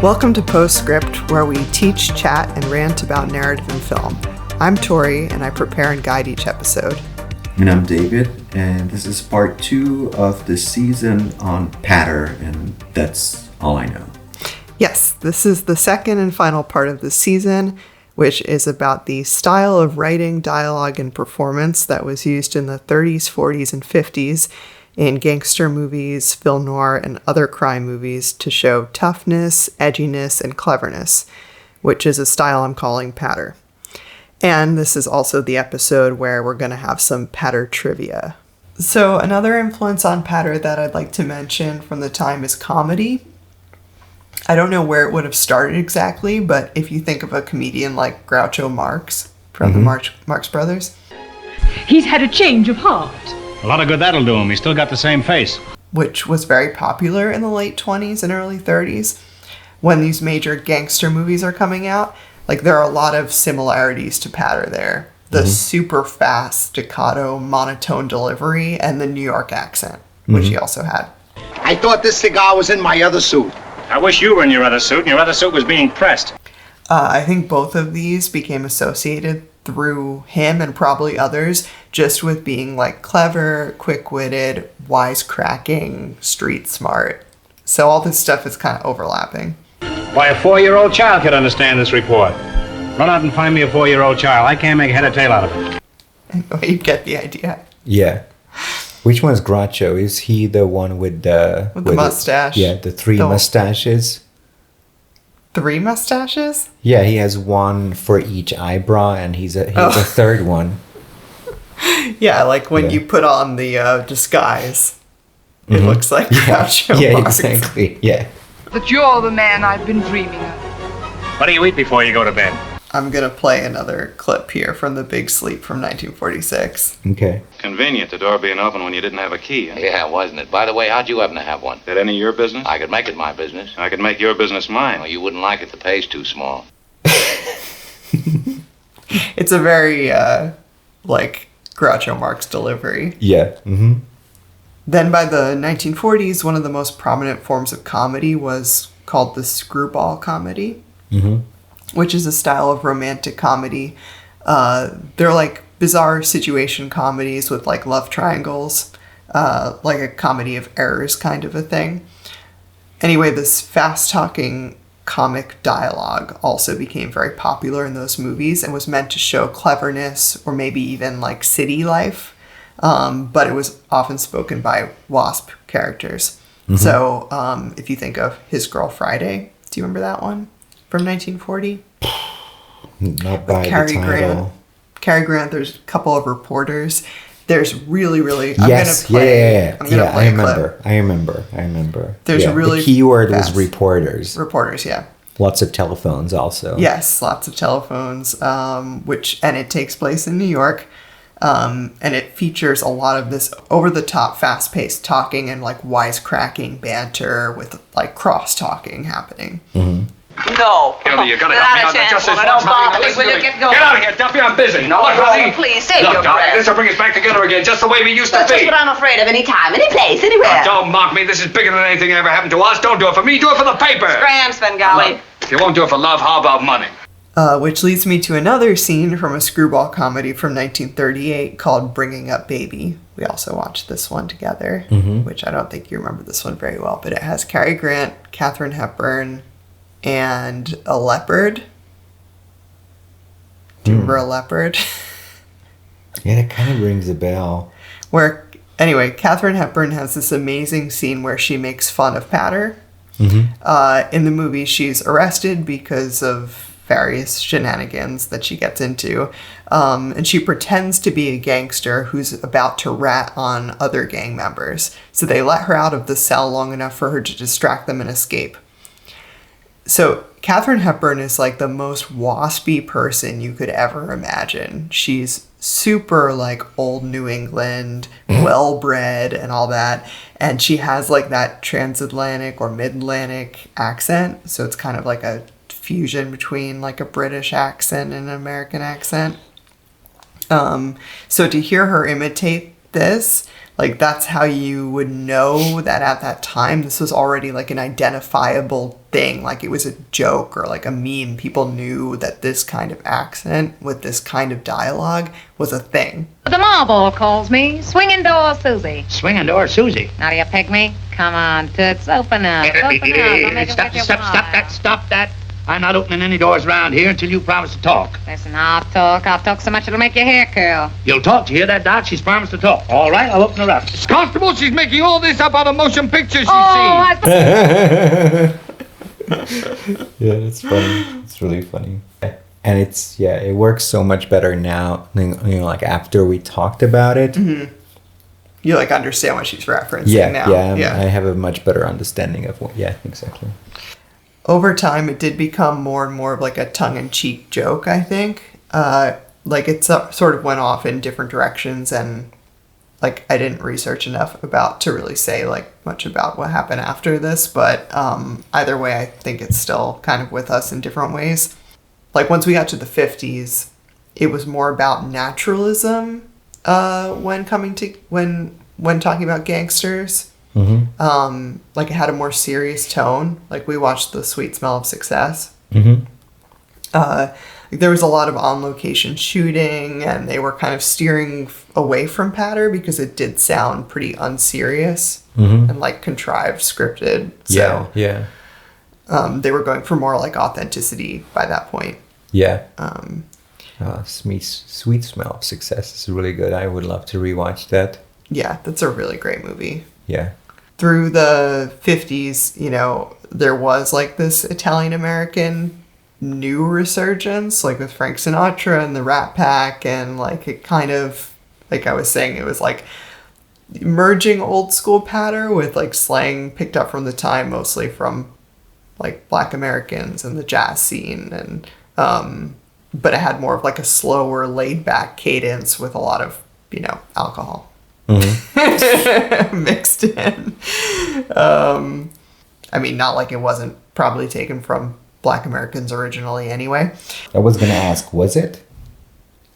Welcome to Postscript, where we teach, chat, and rant about narrative in film. I'm Tori, and I prepare and guide each episode. And I'm David, and this is part 2 of the season on patter, and that's all I know. Yes, this is the second and final part of the season, which is about the style of writing, dialogue, and performance that was used in the 30s, 40s, and 50s in gangster movies, film noir, and other crime movies to show toughness, edginess, and cleverness, which is a style I'm calling patter. And this is also the episode where we're going to have some patter trivia. So another influence on patter that I'd like to mention from the time is comedy. I don't know where it would have started exactly, but if you think of a comedian like Groucho Marx from the Marx Brothers. He's had a change of heart. A lot of good that'll do him. He's still got the same face. Which was very popular in the late 20s and early 30s. When these major gangster movies are coming out, like there are a lot of similarities to patter there. The super fast, staccato, monotone delivery, and the New York accent, which he also had. I thought this cigar was in my other suit. I wish you were in your other suit, and your other suit was being pressed. I think both of these became associated through him and probably others just with being like clever, quick-witted, wisecracking, street smart. So all this stuff is kind of overlapping. Why, a 4-year-old child could understand this report. Run out and find me a 4-year-old child. I can't make head or tail out of it. Anyway, you get the idea. Yeah. Which one's Groucho? Is he the one with the mustache? The three mustaches. 3 mustaches? Yeah, he has one for each eyebrow, and he's a third one. Yeah, like when you put on the disguise, it looks like Groucho. Yeah, Marx. exactly. Yeah. That you're the man I've been dreaming of. What do you eat before you go to bed? I'm going to play another clip here from The Big Sleep from 1946. Okay. Convenient, the door being open when you didn't have a key. Huh? Yeah, wasn't it? By the way, how'd you happen to have one? That any of your business? I could make it my business. I could make your business mine. Well, you wouldn't like it. The pay's too small. It's a very, Groucho Marx delivery. Yeah. Mm-hmm. Then by the 1940s, one of the most prominent forms of comedy was called the Screwball comedy, which is a style of romantic comedy. They're like bizarre situation comedies with like love triangles, like a comedy of errors kind of a thing. Anyway, this fast-talking comic dialogue also became very popular in those movies and was meant to show cleverness or maybe even like city life. But it was often spoken by WASP characters. So if you think of His Girl Friday, do you remember that one from 1940? Not by the Cary title. Grant. Cary Grant, there's a couple of reporters. There's really, Yes, I remember. There's really the keyword fast. was reporters. Reporters, yeah. Lots of telephones also. Yes, lots of telephones, and it takes place in New York. And it features a lot of this over-the-top, fast-paced talking and like wisecracking banter with like cross-talking happening. No. You're gonna help me out. Just this Don't once, bother honey. me. Will you get going? Get out of here, Duffy. I'm busy. No, Look, honey. please, save Look, your darling, breath. this will bring us back together again, just the way we used to That's be. just what I'm afraid of. Any time, any place, anywhere. Don't mock me. This is bigger than anything that ever happened to us. Don't do it for me. Do it for the paper. Scram, Svengali. Look, if you won't do it for love, how about money? Which leads me to another scene from a Screwball comedy from 1938 called Bringing Up Baby. We also watched this one together, which I don't think you remember this one very well, but it has Cary Grant, Katharine Hepburn, and a leopard. Do you remember a leopard? Yeah, it kind of rings a bell. Anyway, Katharine Hepburn has this amazing scene where she makes fun of patter. In the movie, she's arrested because of various shenanigans that she gets into. And she pretends to be a gangster who's about to rat on other gang members. So they let her out of the cell long enough for her to distract them and escape. So Katharine Hepburn is like the most waspy person you could ever imagine. She's super like old New England, well-bred and all that. And she has like that transatlantic or mid-Atlantic accent. So it's kind of like a fusion between like a British accent and an American accent. So to hear her imitate this, Like, that's how you would know that at that time this was already, like, an identifiable thing. Like, it was a joke or, like, a meme. People knew that this kind of accent with this kind of dialogue was a thing. The marble calls me Swinging Door Susie. Swinging door, Susie. Now, do you pig me? Come on, Toots, open up. Open up. I'll make it Stop, with your stop, stop wine. that, stop that. I'm not opening any doors around here until you promise to talk. Listen, I'll talk so much it'll make your hair curl. You'll talk. You hear that, Doc? She's promised to talk. All right, I'll open her up. Constable, she's making all this up out of motion pictures she sees. I Yeah, that's funny. It's really funny. And it works so much better now, like after we talked about it. Mm-hmm. You, like, understand what she's referencing now. I have a much better understanding of what, exactly. Over time, it did become more and more of, like, a tongue-in-cheek joke, I think. Like, it sort of went off in different directions, and, like, I didn't research enough to really say, like, much about what happened after this, but either way, I think it's still kind of with us in different ways. Like, once we got to the 50s, it was more about naturalism when talking about gangsters. Mm-hmm. Like, it had a more serious tone. Like, we watched The Sweet Smell of Success. Mm-hmm. There was a lot of on-location shooting, and they were kind of steering away from patter because it did sound pretty unserious and, like, contrived, scripted. So, they were going for more, like, authenticity by that point. Yeah. Sweet Smell of Success is really good. I would love to rewatch that. Yeah, that's a really great movie. Yeah. Through the 50s, there was, like, this Italian-American new resurgence, like with Frank Sinatra and the Rat Pack, and, like, it kind of, like I was saying, it was, like, merging old school patter with, like, slang picked up from the time, mostly from, like, Black Americans and the jazz scene, and but it had more of, like, a slower, laid-back cadence with a lot of, alcohol. Mm-hmm. Mixed in. I mean, not like it wasn't probably taken from Black Americans originally anyway. I was going to ask, was it?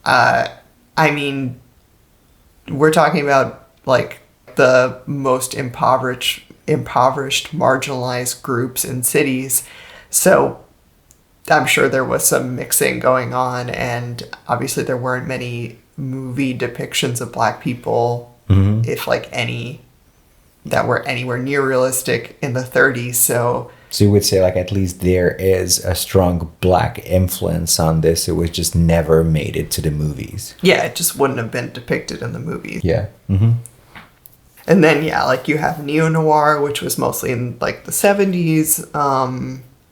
I mean, we're talking about, like, the most impoverished, marginalized groups in cities. So I'm sure there was some mixing going on, and obviously there weren't many movie depictions of Black people, if, like, any, that were anywhere near realistic in the 30s. So you would say, like, at least there is a strong Black influence on this. It was just never made it to the movies. Yeah, it just wouldn't have been depicted in the movies. Yeah. Mm-hmm. And then, like, you have neo-noir, which was mostly in, like, the 70s,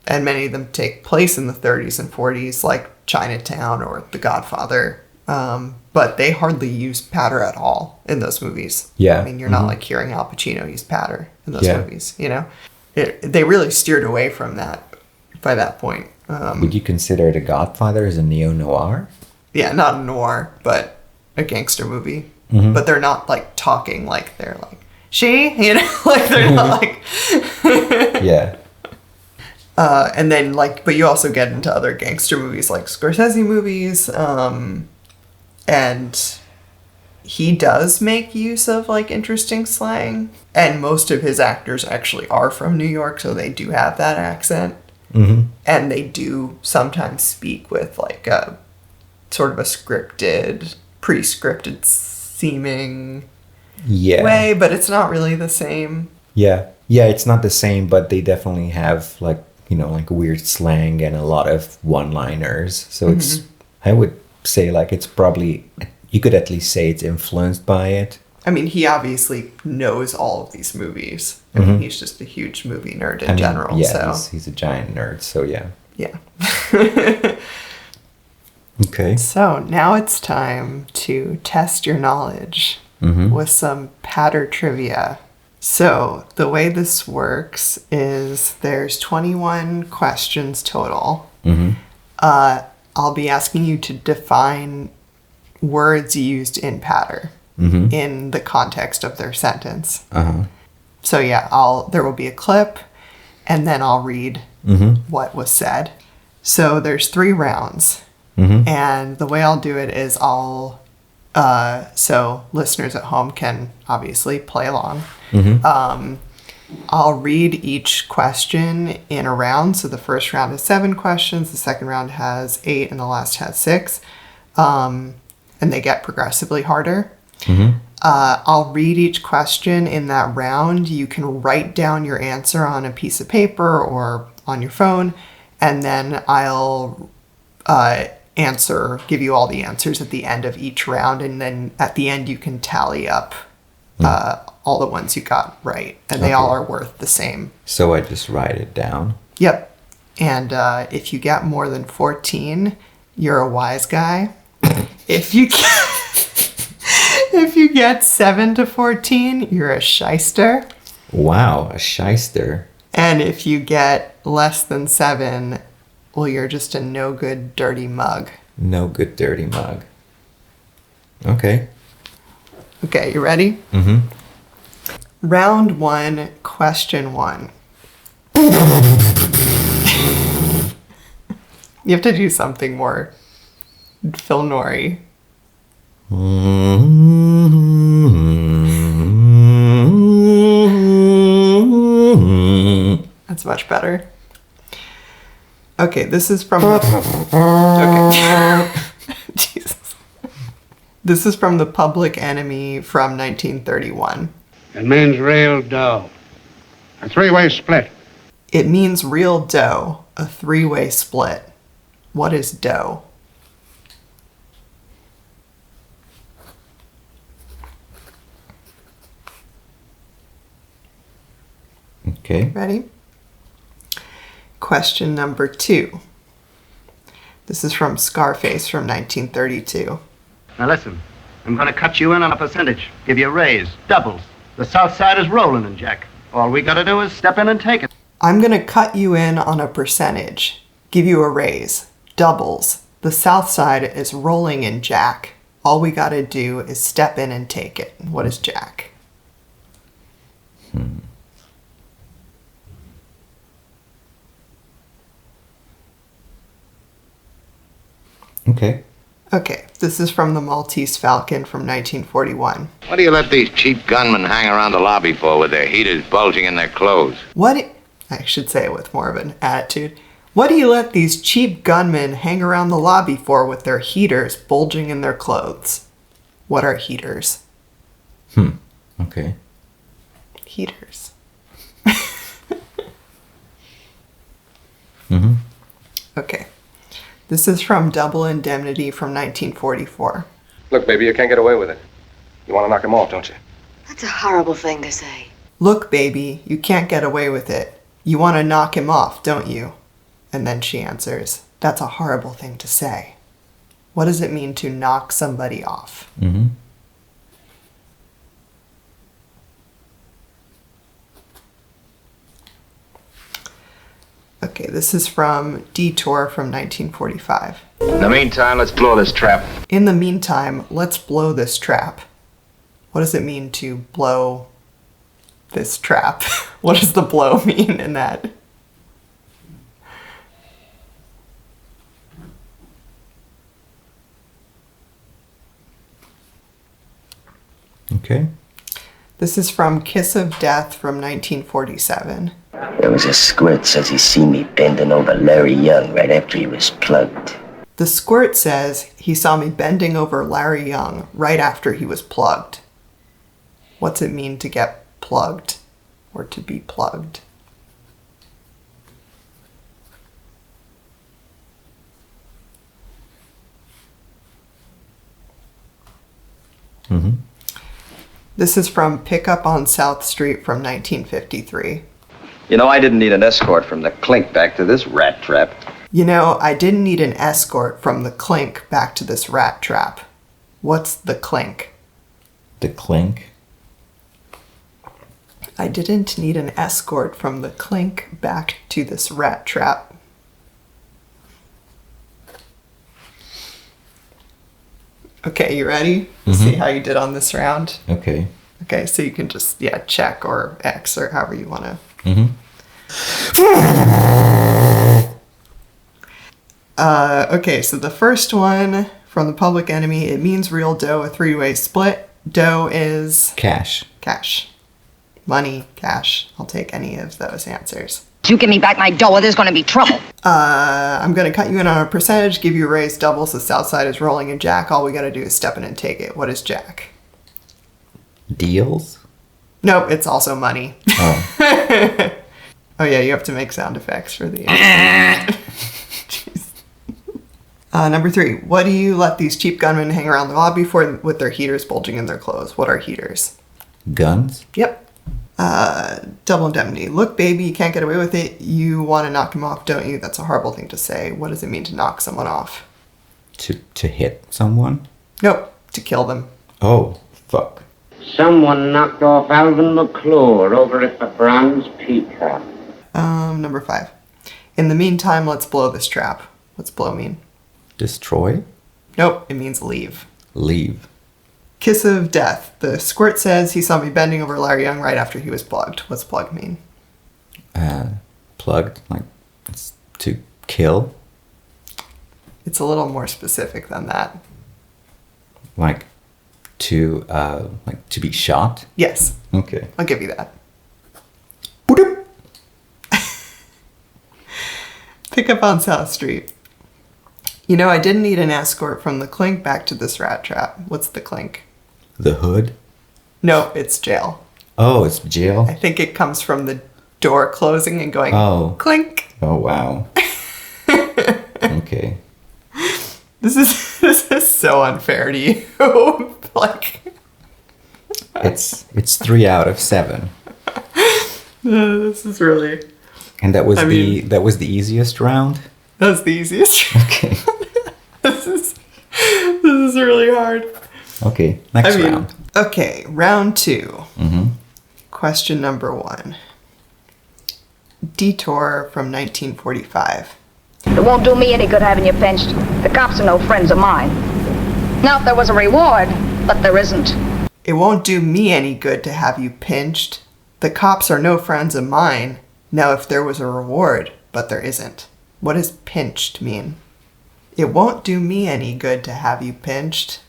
and many of them take place in the 30s and 40s, like Chinatown or The Godfather. But they hardly use patter at all in those movies. Yeah. I mean, you're not, like, hearing Al Pacino use patter in those movies, They really steered away from that by that point. Would you consider The Godfather as a neo-noir? Yeah, not a noir, but a gangster movie. Mm-hmm. But they're not, like, talking like they're, like, she, like, they're not, like... Yeah. And then, like, but you also get into other gangster movies, like Scorsese movies, and he does make use of, like, interesting slang. And most of his actors actually are from New York, so they do have that accent. Mm-hmm. And they do sometimes speak with, like, a sort of a scripted, pre-scripted seeming way, but it's not really the same. Yeah. Yeah, it's not the same, but they definitely have, like, like weird slang and a lot of one-liners. So it's, I would say, like, it's probably, you could at least say it's influenced by it. I mean, he obviously knows all of these movies. I mean, he's just a huge movie nerd in general. Yeah, so. he's a giant nerd, so yeah. Yeah. Okay. So now it's time to test your knowledge with some patter trivia. So the way this works is there's 21 questions total. I'll be asking you to define words used in patter in the context of their sentence. So yeah, there will be a clip, and then I'll read what was said. So there's 3 rounds, and the way I'll do it is I'll So listeners at home can obviously play along. Mm-hmm. I'll read each question in a round. So the first round has 7 questions, the second round has 8, and the last has 6. And they get progressively harder. Mm-hmm. I'll read each question in that round. You can write down your answer on a piece of paper or on your phone, and then I'll give you all the answers at the end of each round, and then at the end you can tally up all the ones you got right, and they all are worth the same. So I just write it down. Yep. And if you get more than 14, you're a wise guy. If you get 7 to 14, you're a shyster. Wow, a shyster. And if you get less than 7, well, you're just a no good dirty mug. No good dirty mug. Okay. Okay, you ready? Mm-hmm. Round 1, question 1. You have to do something more Phil Nori. That's much better. Okay, this is from Jesus. This is from The Public Enemy from 1931. It means real dough. A 3-way split. It means real dough, a 3-way split. What is dough? Okay. Ready? Question number 2. This is from Scarface from 1932. Now listen, I'm going to cut you in on a percentage. Give you a raise. Doubles. The South Side is rolling in, Jack. All we got to do is step in and take it. I'm going to cut you in on a percentage. Give you a raise. Doubles. The South Side is rolling in, Jack. All we got to do is step in and take it. What is Jack? Okay. Okay, this is from The Maltese Falcon from 1941. What do you let these cheap gunmen hang around the lobby for with their heaters bulging in their clothes? I should say it with more of an attitude. What do you let these cheap gunmen hang around the lobby for with their heaters bulging in their clothes? What are heaters? Okay. Heaters. Mm-hmm. Okay. This is from Double Indemnity from 1944. Look, baby, you can't get away with it. You want to knock him off, don't you? That's a horrible thing to say. Look, baby, you can't get away with it. You want to knock him off, don't you? And then she answers, that's a horrible thing to say. What does it mean to knock somebody off? Mm-hmm. Okay, this is from Detour from 1945. In the meantime, let's blow this trap. In the meantime, let's blow this trap. What does it mean to blow this trap? What does the blow mean in that? Okay. This is from Kiss of Death from 1947. There was a squirt says he seen me bending over Larry Young right after he was plugged. The squirt says he saw me bending over Larry Young right after he was plugged. What's it mean to get plugged or to be plugged? Mm-hmm. This is from Pickup on South Street from 1953. You know, I didn't need an escort from the clink back to this rat trap. You know, I didn't need an escort from the clink back to this rat trap. What's the clink? The clink? I didn't need an escort from the clink back to this rat trap. Okay, you ready? Mm-hmm. See how you did on this round? Okay. Okay, so you can just, check or X or however you want to. Mm-hmm. Okay, so the first one From the Public Enemy, it means real dough, a three-way split. Dough is... Cash. Cash. Money, cash. I'll take any of those answers. You give me back my dough or there's going to be trouble. I'm going to cut you in on a percentage, give you a raise, doubles. The south side is rolling, and Jack, all we got to do is step in and take it. What is Jack? Deals? Nope, it's also money. Oh. Oh yeah, you have to make sound effects for the answer. Number 3. What do you let these cheap gunmen hang around the lobby for with their heaters bulging in their clothes? What are heaters? Guns? Yep. Double indemnity. Look, baby, you can't get away with it. You want to knock him off, don't you? That's a horrible thing to say. What does it mean to knock someone off? To hit someone? Nope. To kill them. Oh, fuck. Someone knocked off Alvin McClure over at the Bronze Peacock. Number 5. In the meantime, let's blow this trap. What's blow mean? Destroy? Nope, it means leave. Leave. Kiss of death. The squirt says he saw me bending over Larry Young right after he was plugged. What's plug mean? Plugged, like it's to kill. It's a little more specific than that. Like to be shot? Yes. Okay. I'll give you that. Pick up on South Street. You know, I didn't need an escort from the clink back to this rat trap. What's the clink? The hood? No, it's jail. Oh, it's jail? I think it comes from the door closing and going clink. Oh, wow. Okay. This is so unfair to you. Like it's 3 out of 7. This is really. And that was the easiest round? That was the easiest. Okay. This is really hard. Okay, next round. Okay, round 2. Mm-hmm. Question number 1. Detour from 1945. It won't do me any good having you pinched. The cops are no friends of mine. Now, if there was a reward, but there isn't. It won't do me any good to have you pinched. The cops are no friends of mine. Now, if there was a reward, but there isn't. What does pinched mean? It won't do me any good to have you pinched.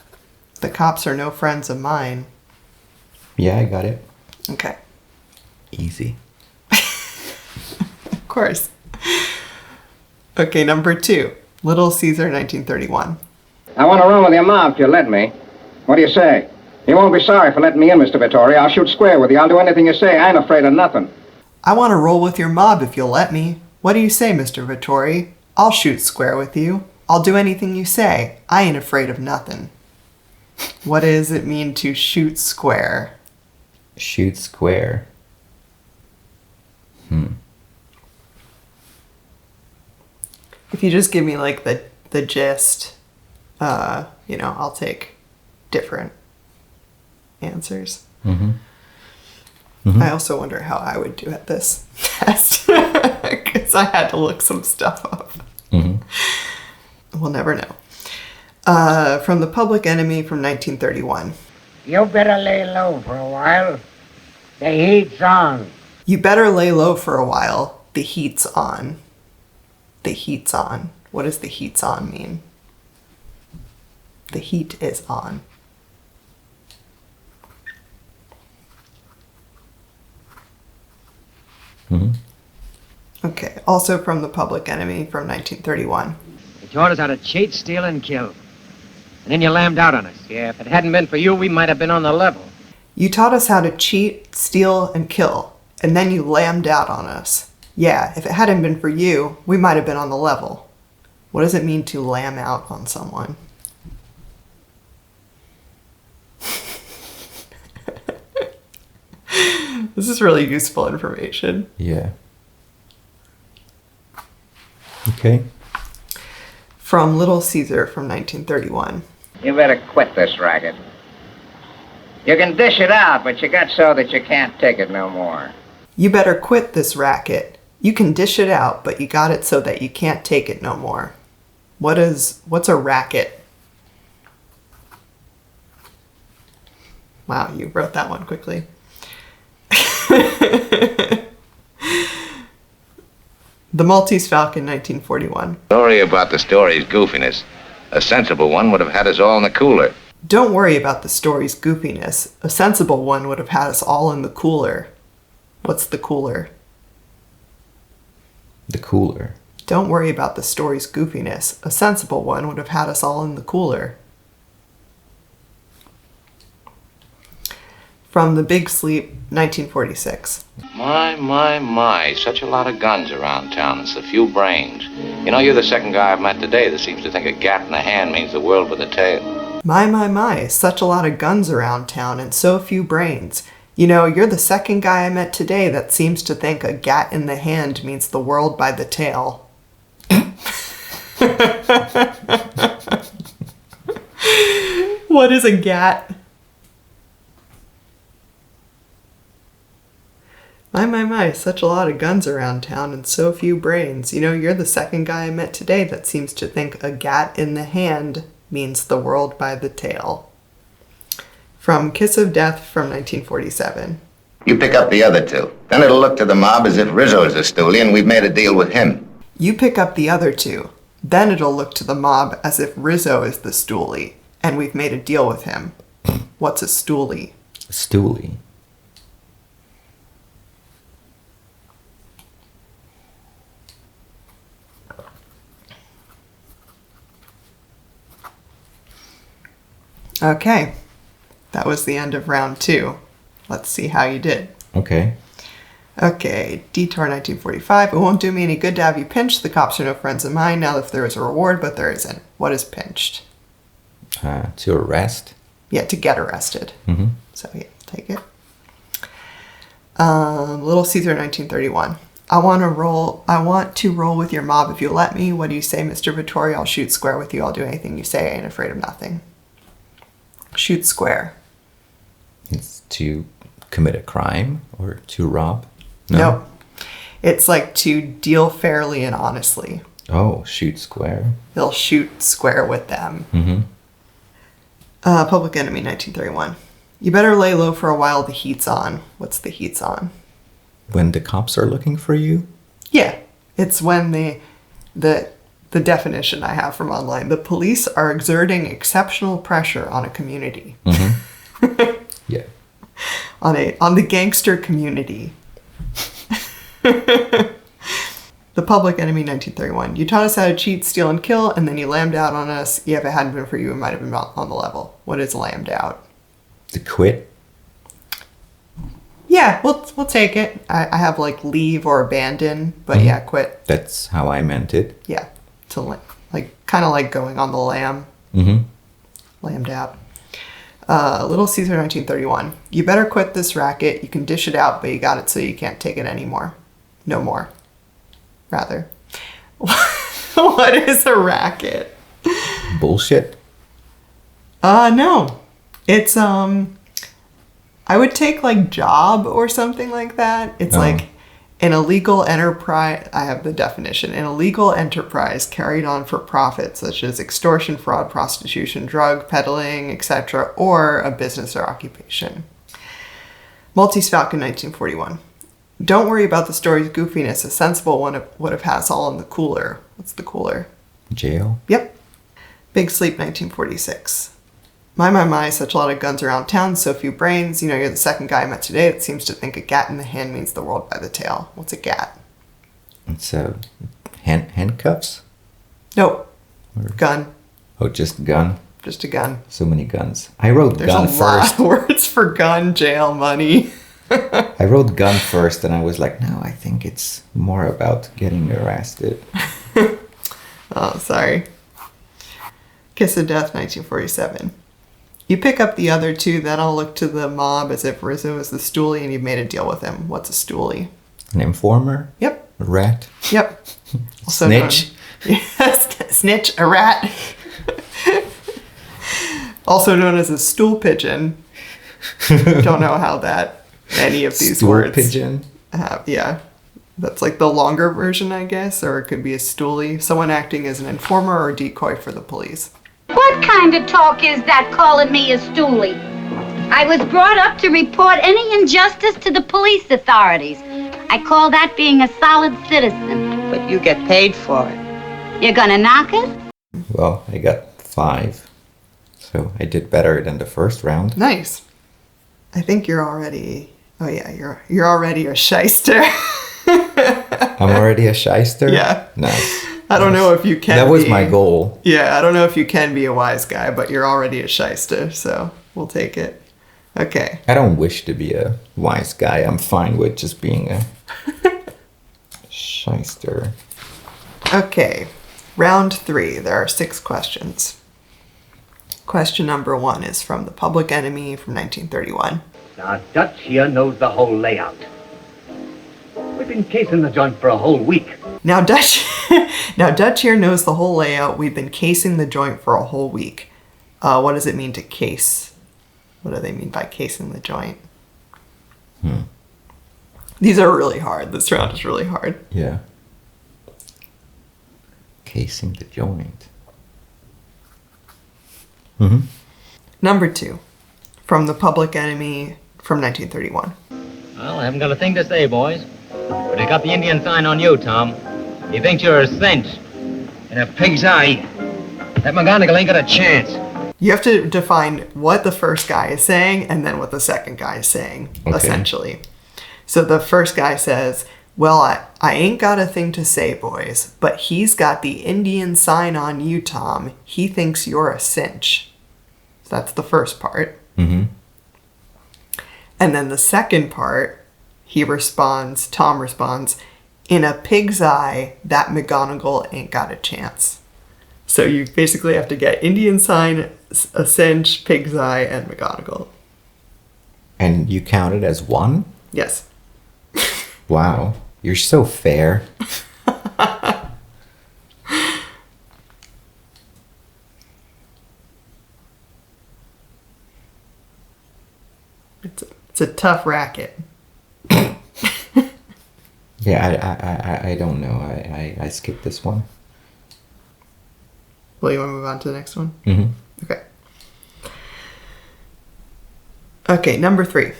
The cops are no friends of mine. Yeah, I got it. Okay. Easy. Of course. Okay, number 2. Little Caesar, 1931. I want to run with your mob if you let me. What do you say? You won't be sorry for letting me in, Mr. Vittori. I'll shoot square with you. I'll do anything you say. I ain't afraid of nothing. I want to roll with your mob if you'll let me. What do you say, Mr. Vittori? I'll shoot square with you. I'll do anything you say. I ain't afraid of nothing. What does it mean to shoot square? Shoot square. If you just give me like the gist, I'll take different answers. Mm-hmm. Mm-hmm. I also wonder how I would do at this test because I had to look some stuff up. Mm-hmm. We'll never know. From the Public Enemy from 1931. You better lay low for a while. The heat's on. You better lay low for a while. The heat's on. The heat's on. What does the heat's on mean? The heat is on. Mm-hmm. Okay, also from the Public Enemy from 1931. You taught us how to cheat, steal, and kill. And then you lammed out on us. Yeah, if it hadn't been for you, we might have been on the level. You taught us how to cheat, steal, and kill. And then you lammed out on us. Yeah, if it hadn't been for you, we might have been on the level. What does it mean to lamb out on someone? This is really useful information. Yeah. Okay. From Little Caesar from 1931. You better quit this racket. You can dish it out, but you got so that you can't take it no more. You better quit this racket. You can dish it out, but you got it so that you can't take it no more. What's a racket? Wow, you wrote that one quickly. The Maltese Falcon, 1941. Sorry about the story's goofiness. A sensible one would have had us all in the cooler. Don't worry about the story's goofiness. A sensible one would have had us all in the cooler. What's the cooler? The cooler. Don't worry about the story's goofiness. A sensible one would have had us all in the cooler. From The Big Sleep, 1946. My. Such a lot of guns around town and so few brains. You know, you're the second guy I've met today that seems to think a gat in the hand means the world with a tail. My. Such a lot of guns around town and so few brains. You know, you're the second guy I met today that seems to think a gat in the hand means the world by the tail. What is a gat? My, such a lot of guns around town and so few brains. You know, you're the second guy I met today that seems to think a gat in the hand means the world by the tail. From Kiss of Death from 1947. You pick up the other two. Then it'll look to the mob as if Rizzo's a stoolie and we've made a deal with him. You pick up the other two. Then it'll look to the mob as if Rizzo is the stoolie and we've made a deal with him. What's a stoolie? Stoolie. Okay, that was the end of round 2. Let's see how you did. Okay. Okay, Detour 1945. It won't do me any good to have you pinched. The cops are no friends of mine. Now if there is a reward, but there isn't. What is pinched? To arrest. Yeah, to get arrested. Mm-hmm. So yeah, take it. Little Caesar 1931. I want to roll with your mob if you let me. What do you say, Mr. Vittori? I'll shoot square with you. I'll do anything you say. I ain't afraid of nothing. Shoot square. It's to commit a crime or to rob? Nope. It's like to deal fairly and honestly. Oh, shoot square. He'll shoot square with them. Mm-hmm. Public Enemy 1931. You better lay low for a while. The heat's on. What's the heat's on? When the cops are looking for you? Yeah. It's when the definition I have from online. The police are exerting exceptional pressure on a community. Mm-hmm. Yeah. On the gangster community. The Public Enemy 1931. You taught us how to cheat, steal, and kill, and then you lambed out on us. Yeah, if it hadn't been for you, it might have been on the level. What is lambed out? To quit? Yeah, we'll take it. I have like leave or abandon, but Mm-hmm. yeah, quit. That's how I meant it. Yeah, to like kind of like going on the lam. Mm-hmm. Lambed out. Little Caesar 1931. You better quit this racket. You can dish it out, but you got it so you can't take it anymore. No more. Rather. What is a racket? Bullshit? No. It's, I would take like job or something like that. It's like an illegal enterprise. I have the definition. An illegal enterprise carried on for profit, such as extortion, fraud, prostitution, drug peddling, etc., or a business or occupation. Maltese Falcon 1941. Don't worry about the story's goofiness. A sensible one would have had us all in the cooler. What's the cooler? Jail? Yep. Big Sleep 1946. My, such a lot of guns around town, so few brains. You know, you're the second guy I met today that seems to think a gat in the hand means the world by the tail. What's a gat? It's handcuffs? Nope. Gun. Oh, just gun? Just a gun. So many guns. I wrote gun first. There's a lot of words for gun, jail, money. I wrote gun first and I was like, no, I think it's more about getting arrested. Oh, sorry. Kiss of Death 1947. You pick up the other two, then I'll look to the mob as if Rizzo is the stoolie and you've made a deal with him. What's a stoolie? An informer? Yep. A rat? Yep. Also Snitch? Yes, snitch, a rat. Also known as a stool pigeon. Don't know how any of these Stool words pigeon? Yeah. That's like the longer version, I guess, or it could be a stoolie. Someone acting as an informer or decoy for the police. What kind of talk is that, calling me a stoolie? I was brought up to report any injustice to the police authorities. I call that being a solid citizen. But you get paid for it. You're gonna knock it? Well, I got 5. So I did better than the first round. Nice. I think you're already... Oh, yeah, you're already a shyster. I'm already a shyster? Yeah. Nice. I don't know if you can That was my goal. Yeah, I don't know if you can be a wise guy, but you're already a shyster, so we'll take it. Okay. I don't wish to be a wise guy. I'm fine with just being a shyster. Okay. Round 3. There are 6 questions. Question number 1 is from The Public Enemy from 1931. Now, Dutch here knows the whole layout. We've been casing the joint for a whole week. Now Dutch here knows the whole layout. We've been casing the joint for a whole week. What does it mean to case? What do they mean by casing the joint? These are really hard. This round is really hard. Yeah. Casing the joint. Number 2. From The Public Enemy from 1931. Well, I haven't got a thing to say, boys. But he got the Indian sign on you, Tom. He thinks you're a cinch. In a pig's eye. That McGonagall ain't got a chance. You have to define what the first guy is saying and then what the second guy is saying, essentially. So the first guy says, well, I ain't got a thing to say, boys, but he's got the Indian sign on you, Tom. He thinks you're a cinch. So that's the first part. And then the second part, Tom responds, in a pig's eye, that McGonagall ain't got a chance. So you basically have to get Indian sign, a cinch, pig's eye, and McGonagall. And you count it as 1? Yes. Wow. You're so fair. It's a tough racket. Yeah, I don't know. I skipped this one. Well, you want to move on to the next one? Okay. Okay, number 3.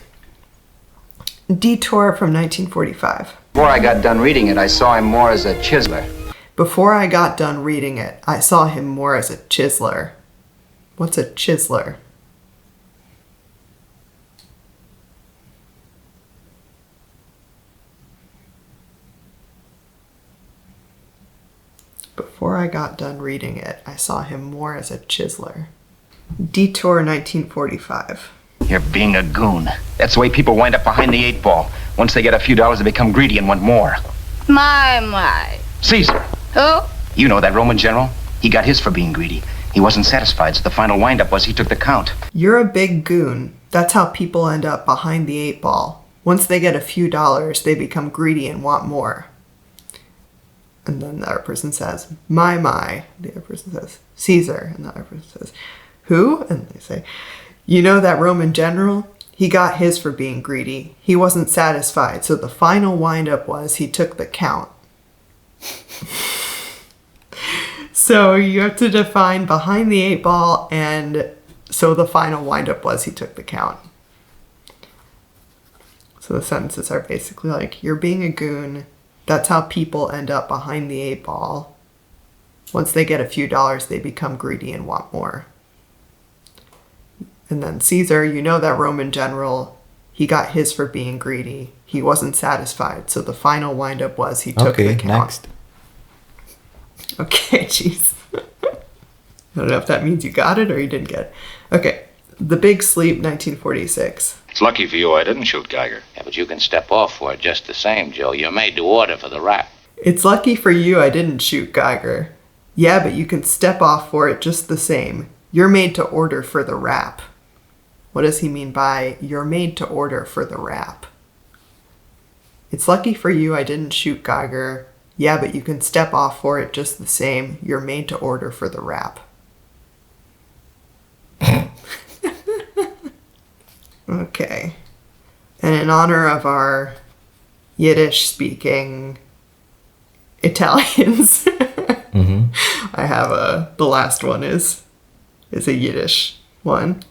Detour from 1945. Before I got done reading it, I saw him more as a chiseler. Before I got done reading it, I saw him more as a chiseler. What's a chiseler? Before I got done reading it, I saw him more as a chiseler. Detour 1945. You're being a goon. That's the way people wind up behind the 8 ball. Once they get a few dollars, they become greedy and want more. My. Caesar. Who? You know that Roman general? He got his for being greedy. He wasn't satisfied, so the final wind-up was he took the count. You're a big goon. That's how people end up behind the 8 ball. Once they get a few dollars, they become greedy and want more. And then the other person says, my. The other person says, Caesar. And the other person says, who? And they say, you know that Roman general? He got his for being greedy. He wasn't satisfied, so the final wind-up was he took the count. So you have to define behind the 8 ball, and so the final wind-up was he took the count. So the sentences are basically like, you're being a goon. That's how people end up behind the 8 ball. Once they get a few dollars, they become greedy and want more. And then Caesar, you know that Roman general, he got his for being greedy. He wasn't satisfied, so the final wind-up was he took the count. Next. Okay, jeez. I don't know if that means you got it or you didn't get it. Okay, The Big Sleep, 1946. It's lucky for you I didn't shoot Geiger. Yeah, but you can step off for it just the same, Joe. You're made to order for the rap. It's lucky for you I didn't shoot Geiger. Yeah, but you can step off for it just the same. You're made to order for the rap. What does he mean by you're made to order for the rap? It's lucky for you I didn't shoot Geiger. Yeah, but you can step off for it just the same. You're made to order for the rap. Okay. And in honor of our Yiddish-speaking Italians, I have the last one is a Yiddish one.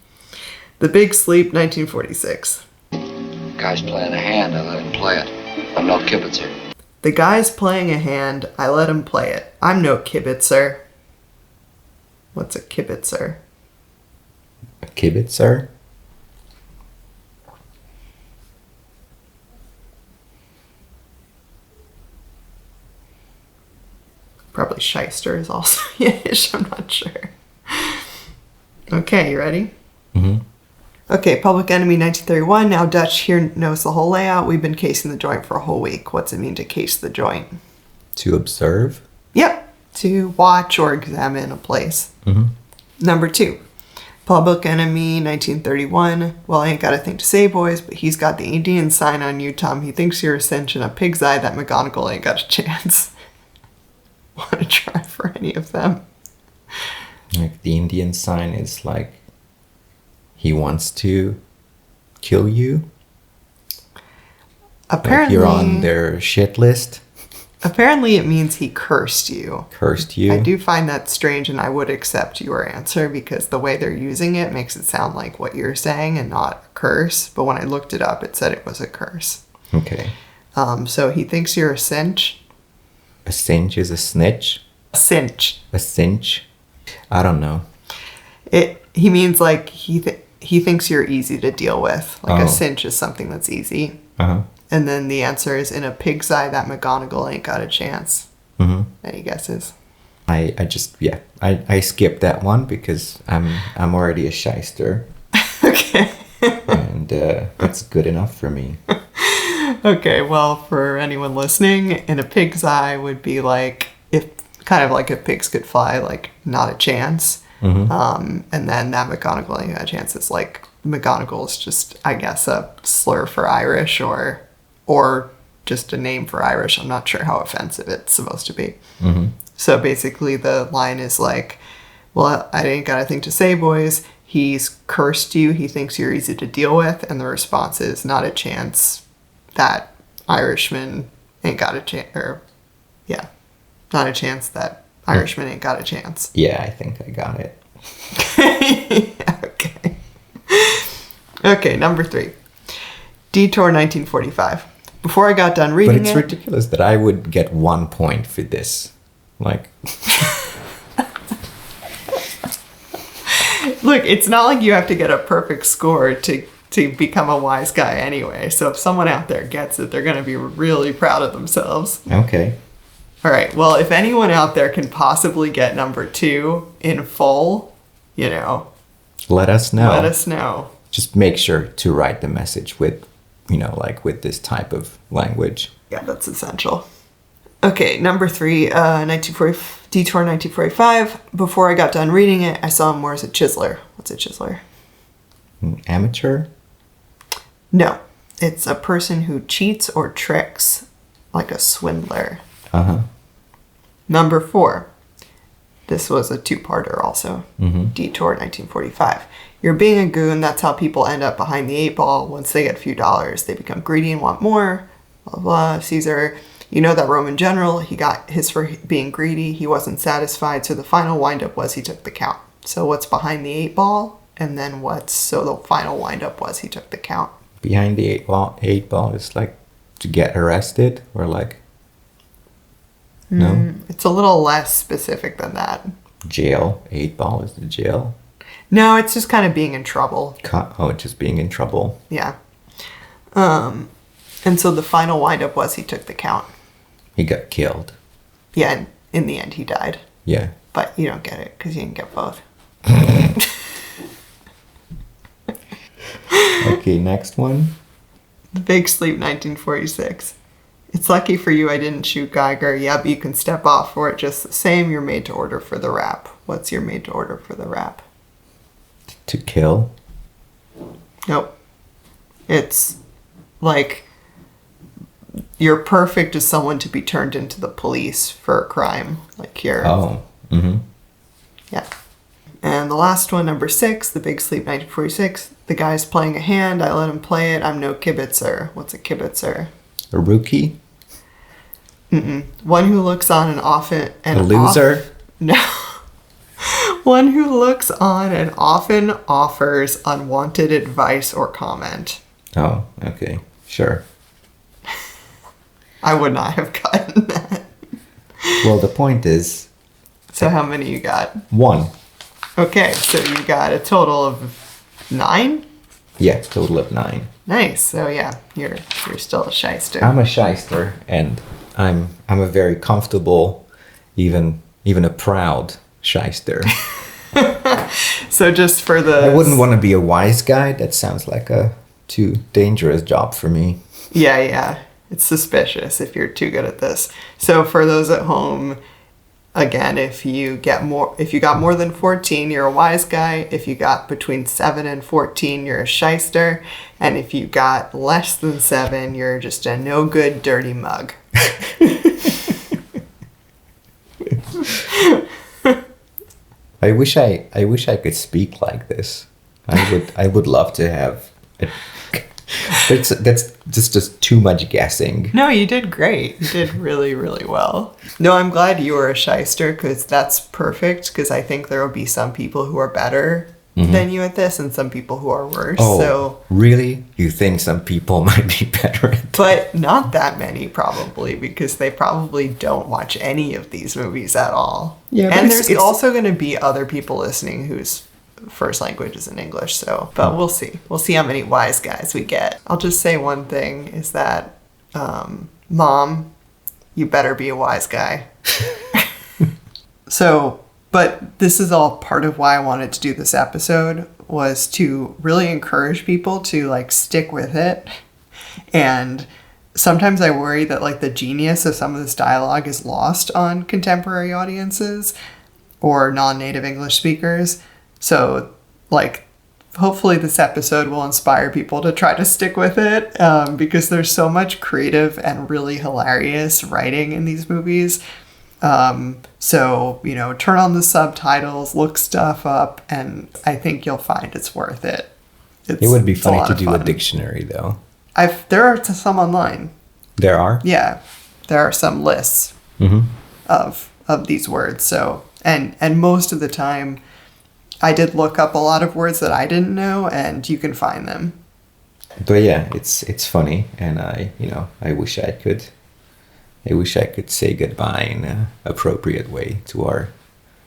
The Big Sleep, 1946. Guy's playing a hand, I let him play it. I'm no kibitzer. The guy's playing a hand, I let him play it. I'm no kibitzer. What's a kibitzer? A kibitzer? Probably shyster is also Yiddish, I'm not sure. Okay, you ready? Mm-hmm. Okay, Public Enemy 1931. Now Dutch here knows the whole layout. We've been casing the joint for a whole week. What's it mean to case the joint? To observe? Yep, to watch or examine a place. Mm-hmm. Number 2. Public Enemy 1931. Well, I ain't got a thing to say, boys, but he's got the Indian sign on you, Tom. He thinks you're a cinch and a pig's eye. That McGonagall ain't got a chance. Want to try for any of them? Like the Indian sign is like he wants to kill you. Apparently, like you're on their shit list. Apparently, it means he cursed you. Cursed you. I do find that strange, and I would accept your answer because the way they're using it makes it sound like what you're saying and not a curse. But when I looked it up, it said it was a curse. Okay. So he thinks you're a cinch. A cinch is a snitch. A cinch. A cinch. I don't know. He means like he thinks you're easy to deal with. Like a cinch is something that's easy. Uh-huh. And then the answer is in a pig's eye that McGonagall ain't got a chance. Mm-hmm. Any guesses? I skipped that one because I'm already a shyster. Okay. And that's good enough for me. Okay, well, for anyone listening, in a pig's eye would be like if pigs could fly, like not a chance. Mm-hmm. And then that McGonagall ain't got a chance is like McGonagall is just, I guess, a slur for Irish or just a name for Irish. I'm not sure how offensive it's supposed to be. Mm-hmm. So basically the line is like, well, I ain't got a thing to say, boys. He's cursed you. He thinks you're easy to deal with. And the response is not a chance that Irishman ain't got a chance. Or, yeah, not a chance that Irishman ain't got a chance. Yeah, I think I got it. Yeah, okay. Okay, number 3. Detour 1945. Before I got done reading But it's ridiculous that I would get 1 point for this. Like... Look, it's not like you have to get a perfect score to become a wise guy anyway. So if someone out there gets it, they're going to be really proud of themselves. Okay. All right. Well, if anyone out there can possibly get number 2 in full, let us know. Let us know. Just make sure to write the message with, with this type of language. Yeah, that's essential. Okay, number 3, Detour 1945. Before I got done reading it, I saw him more as a chiseler. What's a chiseler? An amateur? No, it's a person who cheats or tricks, like a swindler. Uh-huh. Number 4. This was a 2-parter also. Mm-hmm. Detour 1945. You're being a goon. That's how people end up behind the 8 ball. Once they get a few dollars, they become greedy and want more. Blah, blah, blah. Caesar, you know that Roman general, he got his for being greedy. He wasn't satisfied. So the final windup was he took the count. So what's behind the 8 ball? And then the final windup was he took the count. Behind the 8 ball is like to get arrested or like... No? It's a little less specific than that. Jail. 8 ball is the jail. No, it's just kind of being in trouble. Just being in trouble. Yeah. And so the final windup was he took the count. He got killed. Yeah, and in the end he died. Yeah. But you don't get it because you didn't get both. Okay, next one. The Big Sleep 1946. It's lucky for you I didn't shoot Geiger. Yeah, but you can step off for it just the same. You're made to order for the rap. What's your made to order for the rap? To kill? Nope. It's like you're perfect as someone to be turned into the police for a crime. Like you're... Oh. Mm-hmm. Yeah. And the last one, number 6, The Big Sleep 1946. The guy's playing a hand. I let him play it. I'm no kibitzer. What's a kibitzer? A rookie? Mm-mm. One who looks on and often... A loser? No. One who looks on and often offers unwanted advice or comment. Oh, okay. Sure. I would not have gotten that. Well, the point is... So how many you got? 1. Okay, so you got a total of 9? Yeah, total of 9. Nice. So yeah, you're still a shyster. I'm a shyster, and I'm a very comfortable, even a proud shyster. So just for the... I wouldn't want to be a wise guy. That sounds like a too dangerous job for me. Yeah. It's suspicious if you're too good at this. So for those at home, again, if you got more than 14, you're a wise guy. If you got between 7 and 14, you're a shyster. And if you got less than 7, you're just a no good dirty mug. I wish I could speak like this. I would love to have. That's just too much guessing. No, you did great. You did really, really well. No, I'm glad you were a shyster, because that's perfect, because I think there will be some people who are better than you at this and some people who are worse. Oh, so really? You think some people might be better at But not that many, probably, because they probably don't watch any of these movies at all. Yeah, and there's also going to be other people listening whose first language is in English, so... But we'll see. We'll see how many wise guys we get. I'll just say one thing, is that, Mom, you better be a wise guy. So, but this is all part of why I wanted to do this episode, was to really encourage people to, like, stick with it. And sometimes I worry that, like, the genius of some of this dialogue is lost on contemporary audiences or non-native English speakers. So, like, hopefully this episode will inspire people to try to stick with it, because there's so much creative and really hilarious writing in these movies. So, turn on the subtitles, look stuff up, and I think you'll find it's worth it. It would be funny to do a dictionary, though. There are some online. There are? Yeah. There are some lists of these words. So, and most of the time, I did look up a lot of words that I didn't know, and you can find them. But yeah, it's funny, and I wish I could say goodbye in an appropriate way to our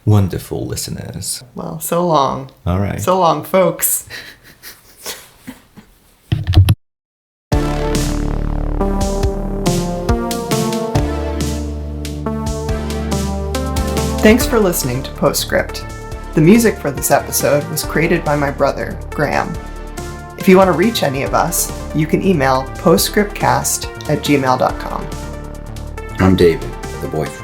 wonderful listeners. Well, so long. All right. So long, folks. Thanks for listening to Postscript. The music for this episode was created by my brother, Graham. If you want to reach any of us, you can email postscriptcast@gmail.com. I'm David, the boyfriend.